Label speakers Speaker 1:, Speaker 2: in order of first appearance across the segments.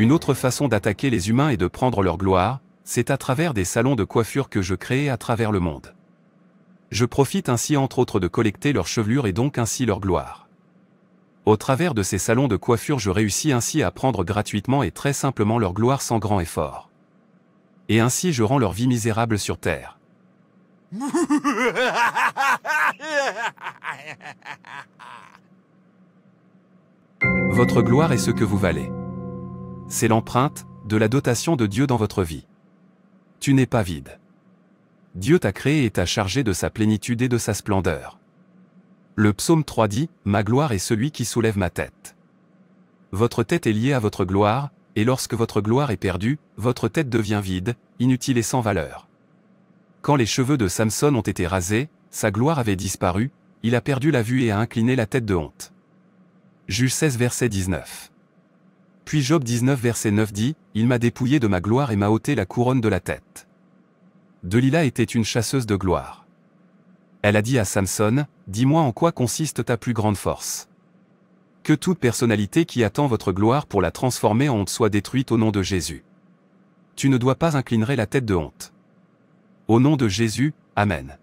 Speaker 1: Une autre façon d'attaquer les humains et de prendre leur gloire, c'est à travers des salons de coiffure que je crée à travers le monde. Je profite ainsi entre autres de collecter leur chevelure et donc ainsi leur gloire. Au travers de ces salons de coiffure je réussis ainsi à prendre gratuitement et très simplement leur gloire sans grand effort. Et ainsi je rends leur vie misérable sur terre. Votre gloire est ce que vous valez. C'est l'empreinte de la dotation de Dieu dans votre vie. Tu n'es pas vide. Dieu t'a créé et t'a chargé de sa plénitude et de sa splendeur. Le psaume 3 dit « Ma gloire est celui qui soulève ma tête ». Votre tête est liée à votre gloire, et lorsque votre gloire est perdue, votre tête devient vide, inutile et sans valeur. Quand les cheveux de Samson ont été rasés, sa gloire avait disparu, il a perdu la vue et a incliné la tête de honte. Juge 16 verset 19. Puis Job 19 verset 9 dit « Il m'a dépouillé de ma gloire et m'a ôté la couronne de la tête ». Delila était une chasseuse de gloire. Elle a dit à Samson « Dis-moi en quoi consiste ta plus grande force. Que toute personnalité qui attend votre gloire pour la transformer en honte soit détruite au nom de Jésus. Tu ne dois pas incliner la tête de honte. Au nom de Jésus, Amen. »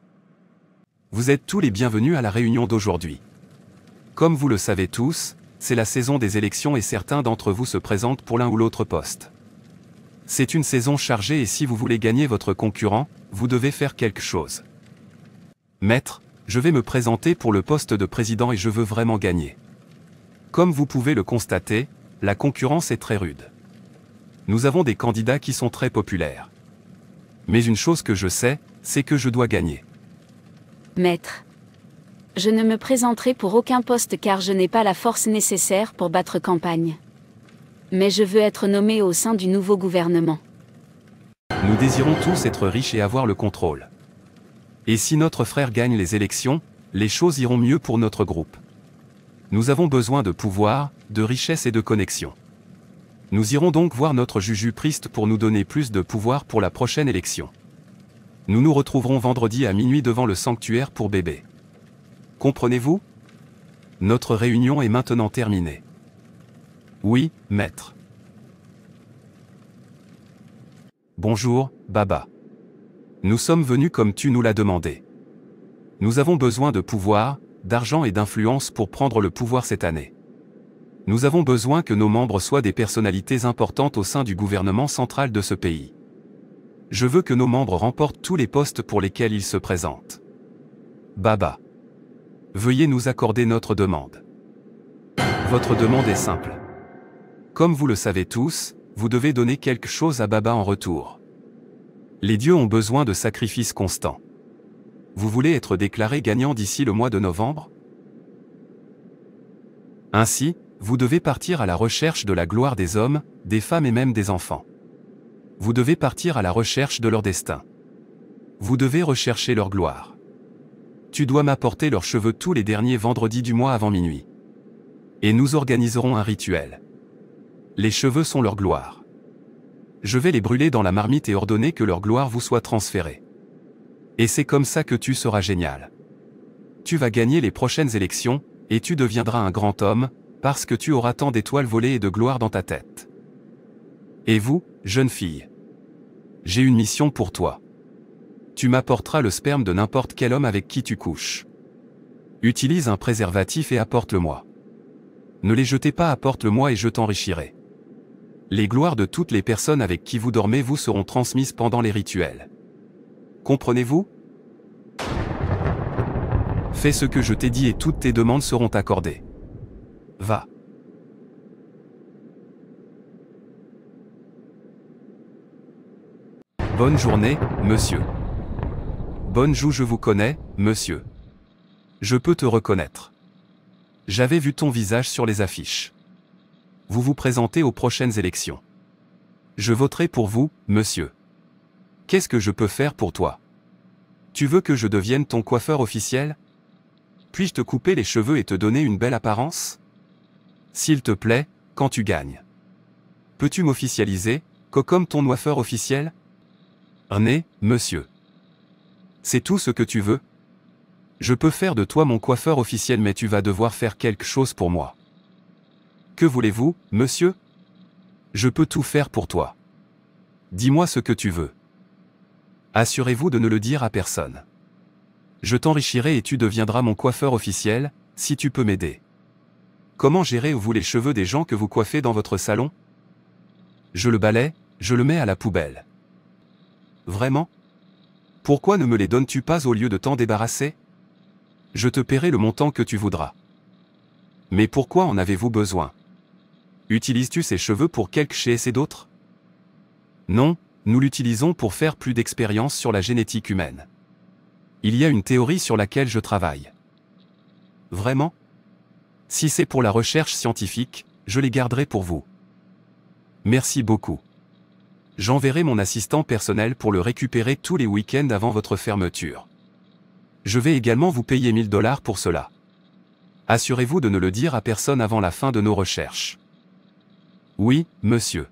Speaker 1: Vous êtes tous les bienvenus à la réunion d'aujourd'hui. Comme vous le savez tous, c'est la saison des élections et certains d'entre vous se présentent pour l'un ou l'autre poste. C'est une saison chargée et si vous voulez gagner votre concurrent, vous devez faire quelque chose. Maître, je vais me présenter pour le poste de président et je veux vraiment gagner. Comme vous pouvez le constater, la concurrence est très rude. Nous avons des candidats qui sont très populaires. Mais une chose que je sais, c'est que je dois gagner.
Speaker 2: Maître. Je ne me présenterai pour aucun poste car je n'ai pas la force nécessaire pour battre campagne. Mais je veux être nommé au sein du nouveau gouvernement.
Speaker 1: Nous désirons tous être riches et avoir le contrôle. Et si notre frère gagne les élections, les choses iront mieux pour notre groupe. Nous avons besoin de pouvoir, de richesse et de connexion. Nous irons donc voir notre juju-priste pour nous donner plus de pouvoir pour la prochaine élection. Nous nous retrouverons vendredi à minuit devant le sanctuaire pour bébé. Comprenez-vous? Notre réunion est maintenant terminée. Oui, maître. Bonjour, Baba. Nous sommes venus comme tu nous l'as demandé. Nous avons besoin de pouvoir, d'argent et d'influence pour prendre le pouvoir cette année. Nous avons besoin que nos membres soient des personnalités importantes au sein du gouvernement central de ce pays. Je veux que nos membres remportent tous les postes pour lesquels ils se présentent. Baba. Veuillez nous accorder notre demande. Votre demande est simple. Comme vous le savez tous, vous devez donner quelque chose à Baba en retour. Les dieux ont besoin de sacrifices constants. Vous voulez être déclaré gagnant d'ici le mois de novembre? Ainsi, vous devez partir à la recherche de la gloire des hommes, des femmes et même des enfants. Vous devez partir à la recherche de leur destin. Vous devez rechercher leur gloire. Tu dois m'apporter leurs cheveux tous les derniers vendredis du mois avant minuit. Et nous organiserons un rituel. Les cheveux sont leur gloire. Je vais les brûler dans la marmite et ordonner que leur gloire vous soit transférée. Et c'est comme ça que tu seras génial. Tu vas gagner les prochaines élections, et tu deviendras un grand homme, parce que tu auras tant d'étoiles volées et de gloire dans ta tête. Et vous, jeune fille? J'ai une mission pour toi. Tu m'apporteras le sperme de n'importe quel homme avec qui tu couches. Utilise un préservatif et apporte-le-moi. Ne les jetez pas, apporte-le-moi et je t'enrichirai. Les gloires de toutes les personnes avec qui vous dormez vous seront transmises pendant les rituels. Comprenez-vous? Fais ce que je t'ai dit et toutes tes demandes seront accordées. Va. Bonne journée, monsieur. Bonne joue, je vous connais, monsieur. Je peux te reconnaître. J'avais vu ton visage sur les affiches. Vous vous présentez aux prochaines élections. Je voterai pour vous, monsieur. Qu'est-ce que je peux faire pour toi? Tu veux que je devienne ton coiffeur officiel? Puis-je te couper les cheveux et te donner une belle apparence? S'il te plaît, quand tu gagnes. Peux-tu m'officialiser, comme ton coiffeur officiel? René, monsieur. C'est tout ce que tu veux? Je peux faire de toi mon coiffeur officiel mais tu vas devoir faire quelque chose pour moi. Que voulez-vous, monsieur? Je peux tout faire pour toi. Dis-moi ce que tu veux. Assurez-vous de ne le dire à personne. Je t'enrichirai et tu deviendras mon coiffeur officiel, si tu peux m'aider. Comment gérez-vous les cheveux des gens que vous coiffez dans votre salon? Je le balaie, je le mets à la poubelle. Vraiment? Pourquoi ne me les donnes-tu pas au lieu de t'en débarrasser? Je te paierai le montant que tu voudras. Mais pourquoi en avez-vous besoin? Utilises-tu ces cheveux pour quelque chose et d'autre? Non, nous l'utilisons pour faire plus d'expériences sur la génétique humaine. Il y a une théorie sur laquelle je travaille. Vraiment? Si c'est pour la recherche scientifique, je les garderai pour vous. Merci beaucoup. J'enverrai mon assistant personnel pour le récupérer tous les week-ends avant votre fermeture. Je vais également vous payer 1000 $ pour cela. Assurez-vous de ne le dire à personne avant la fin de nos recherches. Oui, monsieur.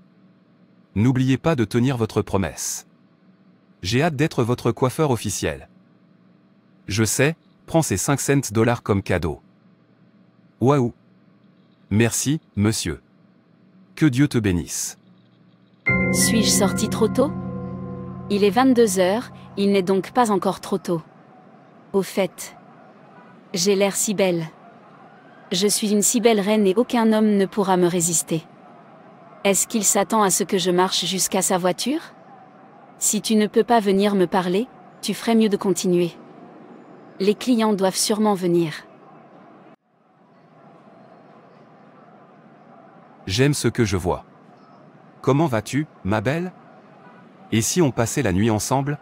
Speaker 1: N'oubliez pas de tenir votre promesse. J'ai hâte d'être votre coiffeur officiel. Je sais, prends ces 5 cents $ comme cadeau. Waouh! Merci, monsieur. Que Dieu te bénisse.
Speaker 2: Suis-je sorti trop tôt? Il est 22 heures, il n'est donc pas encore trop tôt. Au fait, j'ai l'air si belle. Je suis une si belle reine et aucun homme ne pourra me résister. Est-ce qu'il s'attend à ce que je marche jusqu'à sa voiture? Si tu ne peux pas venir me parler, tu ferais mieux de continuer. Les clients doivent sûrement venir.
Speaker 1: J'aime ce que je vois. Comment vas-tu, ma belle? Et si on passait la nuit ensemble?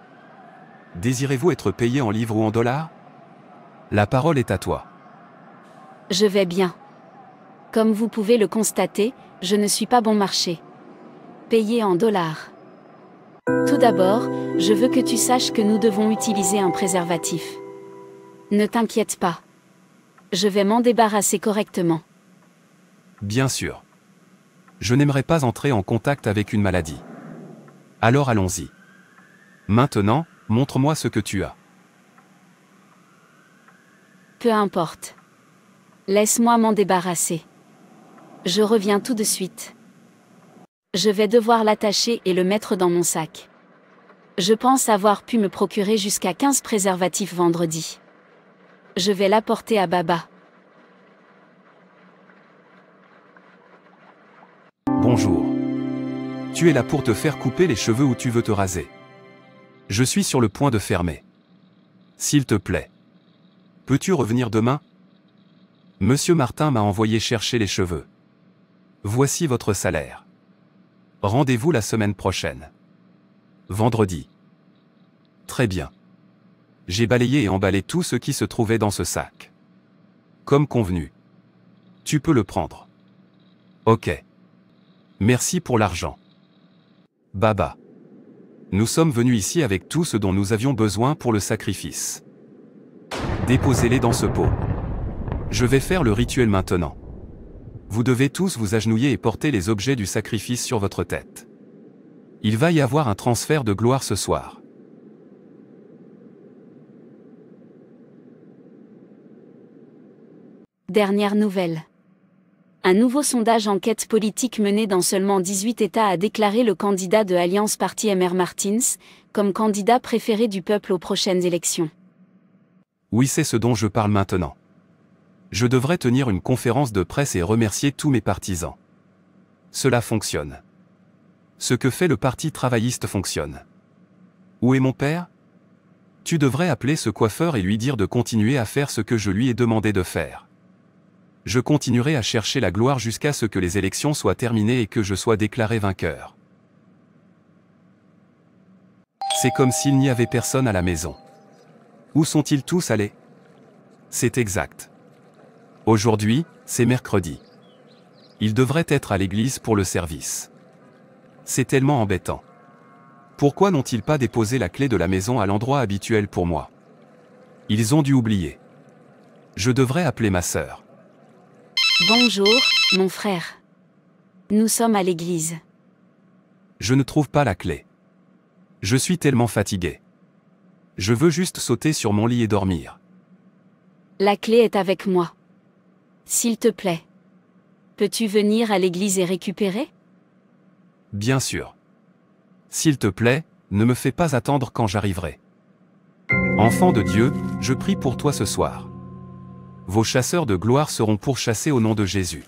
Speaker 1: Désirez-vous être payé en livres ou en dollars? La parole est à toi.
Speaker 2: Je vais bien. Comme vous pouvez le constater, je ne suis pas bon marché. Payé en dollars. Tout d'abord, je veux que tu saches que nous devons utiliser un préservatif. Ne t'inquiète pas. Je vais m'en débarrasser correctement.
Speaker 1: Bien sûr. Je n'aimerais pas entrer en contact avec une maladie. Alors allons-y. Maintenant, montre-moi ce que tu as.
Speaker 2: Peu importe. Laisse-moi m'en débarrasser. Je reviens tout de suite. Je vais devoir l'attacher et le mettre dans mon sac. Je pense avoir pu me procurer jusqu'à 15 préservatifs vendredi. Je vais l'apporter à Baba.
Speaker 1: Bonjour. Tu es là pour te faire couper les cheveux ou tu veux te raser? Je suis sur le point de fermer. S'il te plaît. Peux-tu revenir demain? Monsieur Martin m'a envoyé chercher les cheveux. Voici votre salaire. Rendez-vous la semaine prochaine. Vendredi. Très bien. J'ai balayé et emballé tout ce qui se trouvait dans ce sac. Comme convenu. Tu peux le prendre. Ok. Merci pour l'argent. Baba. Nous sommes venus ici avec tout ce dont nous avions besoin pour le sacrifice. Déposez-les dans ce pot. Je vais faire le rituel maintenant. Vous devez tous vous agenouiller et porter les objets du sacrifice sur votre tête. Il va y avoir un transfert de gloire ce soir.
Speaker 2: Dernière nouvelle. Un nouveau sondage enquête politique mené dans seulement 18 États a déclaré le candidat de Alliance Party Mr Martins comme candidat préféré du peuple aux prochaines élections.
Speaker 1: Oui, c'est ce dont je parle maintenant. Je devrais tenir une conférence de presse et remercier tous mes partisans. Cela fonctionne. Ce que fait le Parti travailliste fonctionne. Où est mon père? Tu devrais appeler ce coiffeur et lui dire de continuer à faire ce que je lui ai demandé de faire. Je continuerai à chercher la gloire jusqu'à ce que les élections soient terminées et que je sois déclaré vainqueur. C'est comme s'il n'y avait personne à la maison. Où sont-ils tous allés? C'est exact. Aujourd'hui, c'est mercredi. Ils devraient être à l'église pour le service. C'est tellement embêtant. Pourquoi n'ont-ils pas déposé la clé de la maison à l'endroit habituel pour moi? Ils ont dû oublier. Je devrais appeler ma sœur.
Speaker 2: Bonjour, mon frère. Nous sommes à l'église.
Speaker 1: Je ne trouve pas la clé. Je suis tellement fatigué. Je veux juste sauter sur mon lit et dormir.
Speaker 2: La clé est avec moi. S'il te plaît. Peux-tu venir à l'église et récupérer?
Speaker 1: bien sûr. S'il te plaît, ne me fais pas attendre quand j'arriverai. Enfant de Dieu, je prie pour toi ce soir. Vos chasseurs de gloire seront pourchassés au nom de Jésus.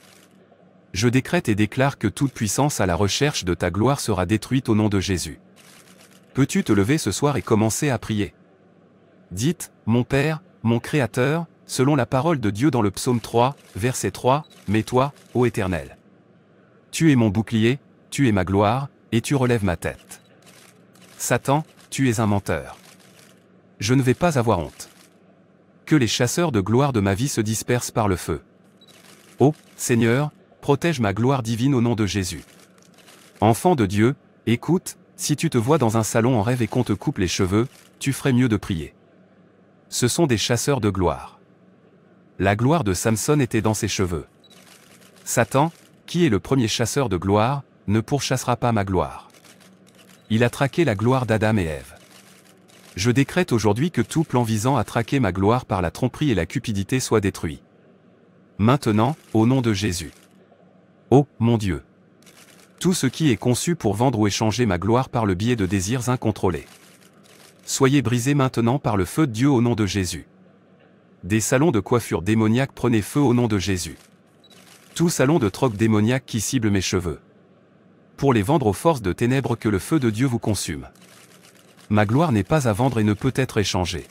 Speaker 1: Je décrète et déclare que toute puissance à la recherche de ta gloire sera détruite au nom de Jésus. Peux-tu te lever ce soir et commencer à prier? Dites, mon Père, mon Créateur, selon la parole de Dieu dans le psaume 3, verset 3, « Mais toi, ô Éternel, tu es mon bouclier, tu es ma gloire, et tu relèves ma tête. Satan, tu es un menteur. Je ne vais pas avoir honte. Que les chasseurs de gloire de ma vie se dispersent par le feu. Ô Seigneur, protège ma gloire divine au nom de Jésus. Enfant de Dieu, écoute, si tu te vois dans un salon en rêve et qu'on te coupe les cheveux, tu ferais mieux de prier. Ce sont des chasseurs de gloire. La gloire de Samson était dans ses cheveux. Satan, qui est le premier chasseur de gloire, ne pourchassera pas ma gloire. Il a traqué la gloire d'Adam et Ève. Je décrète aujourd'hui que tout plan visant à traquer ma gloire par la tromperie et la cupidité soit détruit. Maintenant, au nom de Jésus. Oh, mon Dieu! Tout ce qui est conçu pour vendre ou échanger ma gloire par le biais de désirs incontrôlés. Soyez brisés maintenant par le feu de Dieu au nom de Jésus. Des salons de coiffure démoniaques prenez feu au nom de Jésus. Tout salon de troc démoniaque qui cible mes cheveux. Pour les vendre aux forces de ténèbres que le feu de Dieu vous consume. Ma gloire n'est pas à vendre et ne peut être échangée.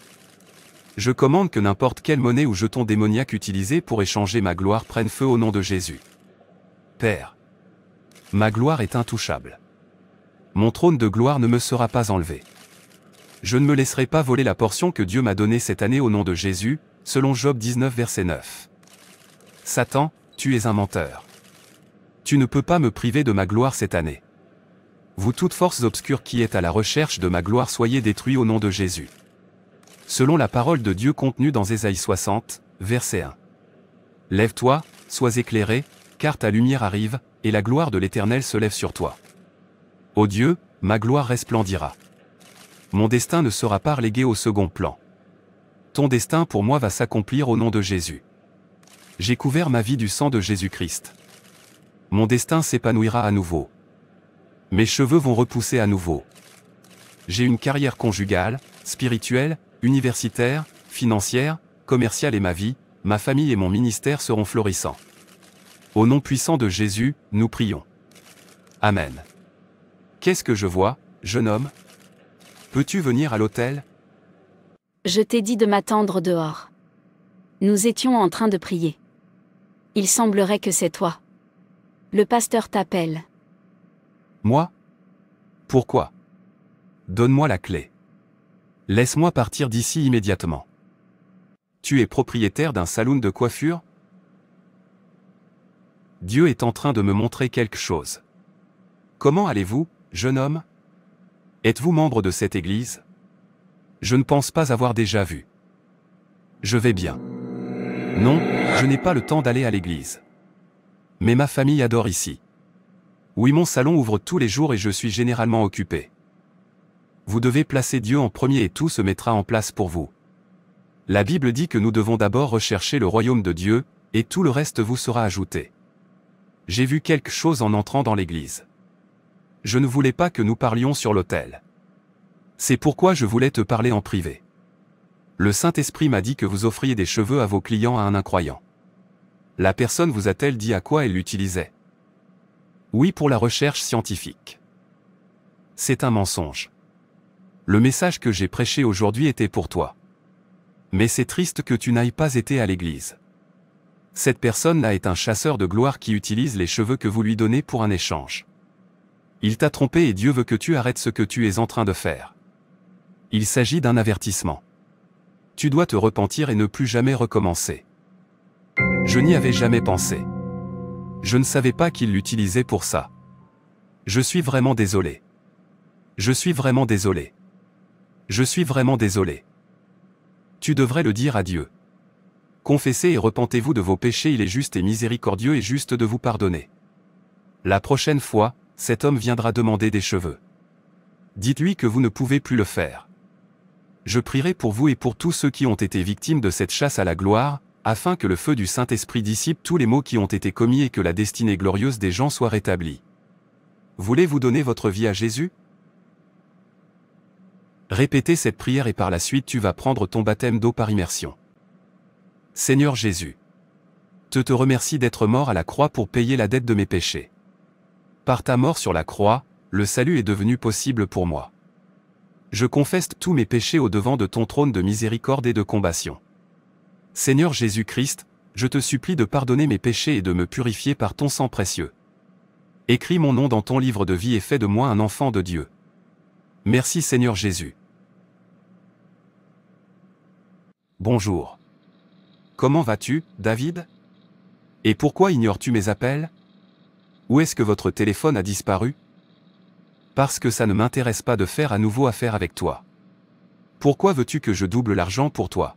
Speaker 1: Je commande que n'importe quelle monnaie ou jeton démoniaque utilisé pour échanger ma gloire prenne feu au nom de Jésus. Père, ma gloire est intouchable. Mon trône de gloire ne me sera pas enlevé. Je ne me laisserai pas voler la portion que Dieu m'a donnée cette année au nom de Jésus, selon Job 19 verset 9. Satan, tu es un menteur. Tu ne peux pas me priver de ma gloire cette année. Vous toutes forces obscures qui êtes à la recherche de ma gloire soyez détruits au nom de Jésus. Selon la parole de Dieu contenue dans Ésaïe 60, verset 1. Lève-toi, sois éclairé, car ta lumière arrive, et la gloire de l'Éternel se lève sur toi. Ô Dieu, ma gloire resplendira. Mon destin ne sera pas relégué au second plan. Ton destin pour moi va s'accomplir au nom de Jésus. J'ai couvert ma vie du sang de Jésus-Christ. Mon destin s'épanouira à nouveau. Mes cheveux vont repousser à nouveau. J'ai une carrière conjugale, spirituelle, universitaire, financière, commerciale et ma vie, ma famille et mon ministère seront florissants. Au nom puissant de Jésus, nous prions. Amen. Qu'est-ce que je vois, jeune homme? Peux-tu venir à l'autel?
Speaker 2: Je t'ai dit de m'attendre dehors. Nous étions en train de prier. Il semblerait que c'est toi. Le pasteur t'appelle.
Speaker 1: Moi? Pourquoi? Donne-moi la clé. Laisse-moi partir d'ici immédiatement. Tu es propriétaire d'un saloon de coiffure? Dieu est en train de me montrer quelque chose. Comment allez-vous, jeune homme? Êtes-vous membre de cette église? Je ne pense pas avoir déjà vu. Je vais bien. Non, je n'ai pas le temps d'aller à l'église. Mais ma famille adore ici. Oui, mon salon ouvre tous les jours et je suis généralement occupé. Vous devez placer Dieu en premier et tout se mettra en place pour vous. La Bible dit que nous devons d'abord rechercher le royaume de Dieu, et tout le reste vous sera ajouté. J'ai vu quelque chose en entrant dans l'église. Je ne voulais pas que nous parlions sur l'autel. C'est pourquoi je voulais te parler en privé. Le Saint-Esprit m'a dit que vous offriez des cheveux à vos clients à un incroyant. La personne vous a-t-elle dit à quoi elle l'utilisait? Oui, pour la recherche scientifique. C'est un mensonge. Le message que j'ai prêché aujourd'hui était pour toi. Mais c'est triste que tu n'ailles pas été à l'église. Cette personne-là est un chasseur de gloire qui utilise les cheveux que vous lui donnez pour un échange. Il t'a trompé et Dieu veut que tu arrêtes ce que tu es en train de faire. Il s'agit d'un avertissement. Tu dois te repentir et ne plus jamais recommencer. Je n'y avais jamais pensé. Je ne savais pas qu'il l'utilisait pour ça. Je suis vraiment désolé. Je suis vraiment désolé. Je suis vraiment désolé. Tu devrais le dire à Dieu. Confessez et repentez-vous de vos péchés, il est juste et miséricordieux et juste de vous pardonner. La prochaine fois, cet homme viendra demander des cheveux. Dites-lui que vous ne pouvez plus le faire. Je prierai pour vous et pour tous ceux qui ont été victimes de cette chasse à la gloire, afin que le feu du Saint-Esprit dissipe tous les maux qui ont été commis et que la destinée glorieuse des gens soit rétablie. Voulez-vous donner votre vie à Jésus? Répétez cette prière et par la suite tu vas prendre ton baptême d'eau par immersion. Seigneur Jésus, te remercie d'être mort à la croix pour payer la dette de mes péchés. Par ta mort sur la croix, le salut est devenu possible pour moi. Je confesse tous mes péchés au-devant de ton trône de miséricorde et de compassion. Seigneur Jésus-Christ, je te supplie de pardonner mes péchés et de me purifier par ton sang précieux. Écris mon nom dans ton livre de vie et fais de moi un enfant de Dieu. Merci Seigneur Jésus. Bonjour. Comment vas-tu, David? Et pourquoi ignores-tu mes appels? Où est-ce que votre téléphone a disparu? Parce que ça ne m'intéresse pas de faire à nouveau affaire avec toi. Pourquoi veux-tu que je double l'argent pour toi?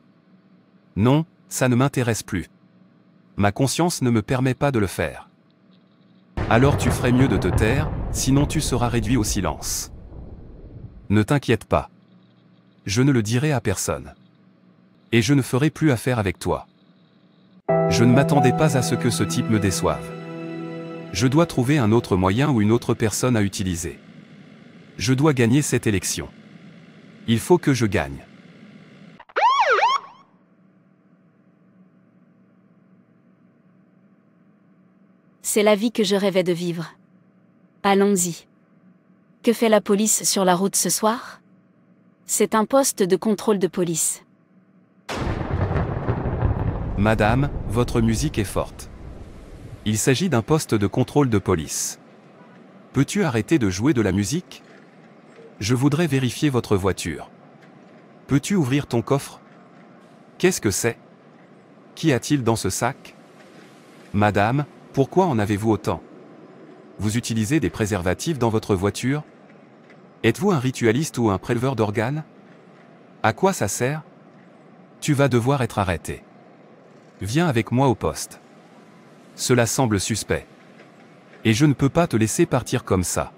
Speaker 1: Non, ça ne m'intéresse plus. Ma conscience ne me permet pas de le faire. Alors tu ferais mieux de te taire, sinon tu seras réduit au silence. Ne t'inquiète pas. Je ne le dirai à personne. Et je ne ferai plus affaire avec toi. Je ne m'attendais pas à ce que ce type me déçoive. Je dois trouver un autre moyen ou une autre personne à utiliser. Je dois gagner cette élection. Il faut que je gagne.
Speaker 2: C'est la vie que je rêvais de vivre. Allons-y. Que fait la police sur la route ce soir? C'est un poste de contrôle de police.
Speaker 1: Madame, votre musique est forte. Il s'agit d'un poste de contrôle de police. Peux-tu arrêter de jouer de la musique? Je voudrais vérifier votre voiture. Peux-tu ouvrir ton coffre? Qu'est-ce que c'est? Qu'y a-t-il dans ce sac? Madame, pourquoi en avez-vous autant? Vous utilisez des préservatifs dans votre voiture? Êtes-vous un ritualiste ou un préleveur d'organes? À quoi ça sert? Tu vas devoir être arrêté. Viens avec moi au poste. Cela semble suspect. Et je ne peux pas te laisser partir comme ça.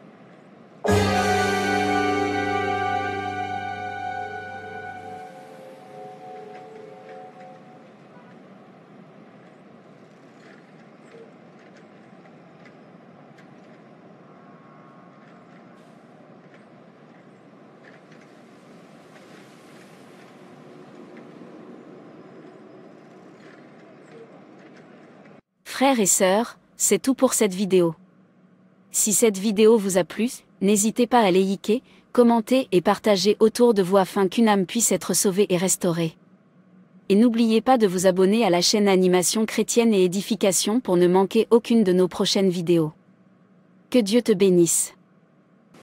Speaker 2: Frères et sœurs, c'est tout pour cette vidéo. Si cette vidéo vous a plu, n'hésitez pas à liker, commenter et partager autour de vous afin qu'une âme puisse être sauvée et restaurée. Et n'oubliez pas de vous abonner à la chaîne Animation Chrétienne et Édification pour ne manquer aucune de nos prochaines vidéos. Que Dieu te bénisse.